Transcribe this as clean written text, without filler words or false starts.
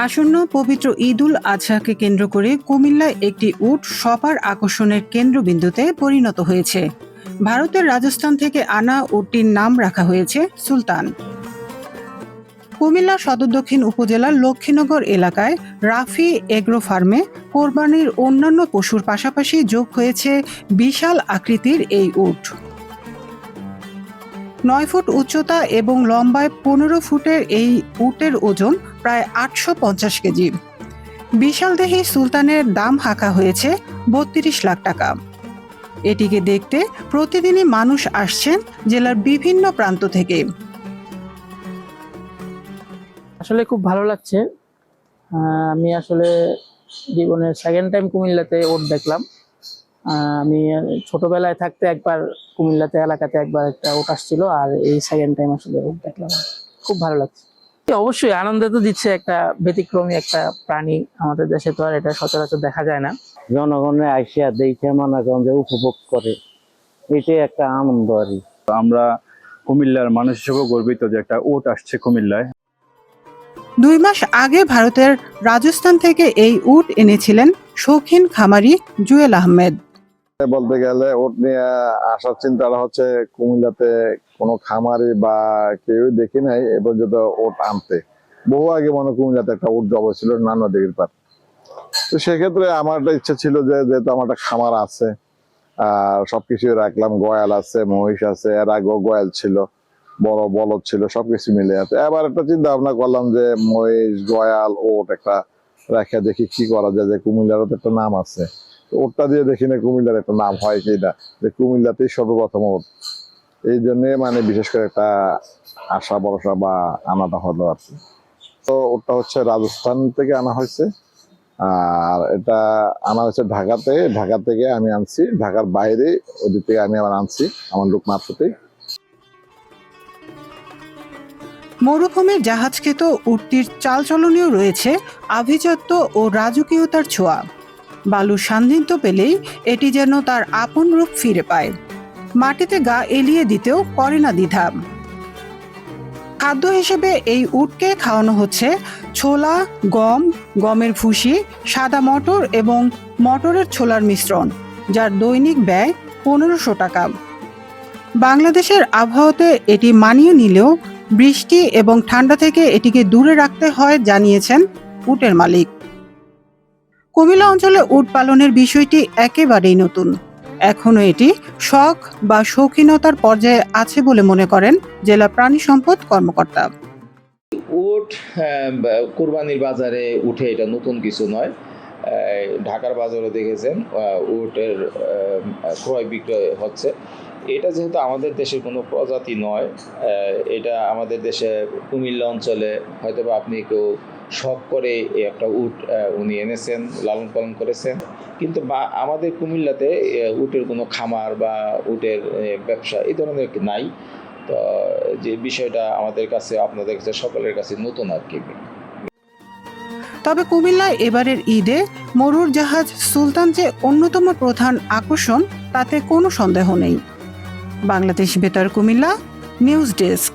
আসন্ন পবিত্র ঈদুল আজহাকে কেন্দ্র করে কুমিল্লায় একটি উট সবার আকর্ষণের কেন্দ্রবিন্দুতে পরিণত হয়েছে। ভারতের রাজস্থান থেকে আনা উটটির নাম রাখা হয়েছে সুলতান। কুমিল্লা সদর দক্ষিণ উপজেলার লক্ষ্মীনগর এলাকায় রাফি এগ্রো ফার্মে কোরবানির অন্যান্য পশুর পাশাপাশি যোগ হয়েছে বিশাল আকৃতির এই উট। 9 ফুট উচ্চতা এবং লম্বায় 15 ফুটের এই উটের ওজন প্রায় 850 কেজি। বিশালদেহী সুলতানের দাম হাঁকা হয়েছে 32 লাখ টাকা। এটিকে দেখতে প্রতিদিনই মানুষ আসছেন জেলার বিভিন্ন প্রান্ত থেকে। আসলে খুব ভালো লাগছে। আমি আসলে জীবনের সেকেন্ড টাইম কুমিল্লাতে উট দেখলাম। আমি ছোটবেলায় থাকতে একবার কুমিল্লাতে এলাকাতে একবার একটা উট আসছিল, আর এই সেকেন্ড টাইম আসলে উট দেখলাম। খুব ভালো লাগছে। অবশ্যই আনন্দ তো দিচ্ছে, একটা ব্যতিক্রমী একটা প্রাণী, আমাদের দেশে তো আর এটা সচরাচর দেখা যায় না। জনগণের আইসিয়া দেখে মনে করেন যে উপভোগ করে, এটাই একটা আনন্দ আর কি। আমরা কুমিল্লার মানুষ হিসেবে গর্বিত যে একটা উট আসছে কুমিল্লায়। 2 মাস আগে ভারতের রাজস্থান থেকে এই উট এনেছিলেন শৌখিন খামারি জুয়েল আহমেদ। বলতে গেলে উট নিয়ে আসার চিন্তাটা হচ্ছে কুমিল্লাতে কোনো খামারি বা কেউ দেখি নাই এ পর্যন্ত উট আনতে। বহু আগে মনে কুমিল্লাতে একটা উট জব ছিল নানা দিঘির পার। তো সেক্ষেত্রে আমার একটা ইচ্ছা ছিল যে যেহেতু আমার একটা খামার আছে আর সবকিছু রাখলাম, গয়াল আছে, মহিষ আছে, এর আগেও গয়াল ছিল, বড় বলদ ছিল, সবকিছু মিলে আছে। এবার একটা চিন্তা ভাবনা করলাম যে মহিষ, গয়াল, ওট একটা রেখে দেখি কি করা যায়, যে কুমিল্লারও তো একটা নাম আছে, ওটটা দিয়ে দেখি না কুমিল্লার একটা নাম হয় কিনা, যে কুমিল্লাতেই সর্বপ্রথম ওট। এই জন্য মানে বিশেষ করে একটা আশা ভরসা বা আনাটা হলো আর কি। তো ওটা হচ্ছে রাজস্থান থেকে আনা হয়েছে, আর এটা আনা হয়েছে ঢাকাতে। ঢাকা থেকে আমি আনছি, ঢাকার বাইরে ওদিক থেকে আমি আবার আনছি আমার লোক মারফতে। মরুভূমির জাহাজকে তো উটটির চালচলনেও রয়েছে আভিজাত্য ও রাজকীয়তার ছোঁয়া। বালুর সান্নিধ্য পেলেই এটি যেন তার আপন রূপ ফিরে পায়। মাটিতে গা এলিয়ে দিতেও করে না দ্বিধা। খাদ্য হিসেবে এই উটকে খাওয়ানো হচ্ছে ছোলা, গম, গমের ভুসি, সাদা মটর এবং মটরের ছোলার মিশ্রণ, যার দৈনিক ব্যয় 1500 টাকা। বাংলাদেশের আবহাওয়াতে এটি মানিয়ে নিলেও বৃষ্টি এবং ঠান্ডা থেকে এটিকে দূরে রাখতে হয় জানিয়েছেন উটের মালিক। কুমিল্লা অঞ্চলে উট পালনের বিষয়টি একেবারেই নতুন। এখনো এটি শখ বা শৌখিনতার পর্যায়ে আছে বলে মনে করেন জেলা প্রাণী সম্পদ কর্মকর্তা। উট কোরবানির বাজারে উঠে এটা নতুন কিছু নয়। ঢাকার বাজারে দেখেছেন উটের ক্রয় বিক্রয় হচ্ছে। এটা যেহেতু আমাদের দেশের কোনো প্রজাতি নয়, এটা আমাদের দেশে কুমিল্লা অঞ্চলে হয়তো বা আপনি কেউ শখ করে একটা উট উনি এনেছেন, লালন পালন করেছেন, কিন্তু আমাদের কুমিল্লাতে উটের কোনো খামার বা উটের ব্যবসা এই ধরনের নাই। তো যে বিষয়টা আমাদের কাছে, আপনাদের কাছে, সকলের কাছে নতুন আর কি। তবে কুমিল্লায় এবারের ঈদে মরুর জাহাজ সুলতান যে অন্যতম প্রধান আকর্ষণ তাতে কোনো সন্দেহ নেই। বাংলাদেশ বেতার কুমিল্লা, নিউজ ডেস্ক।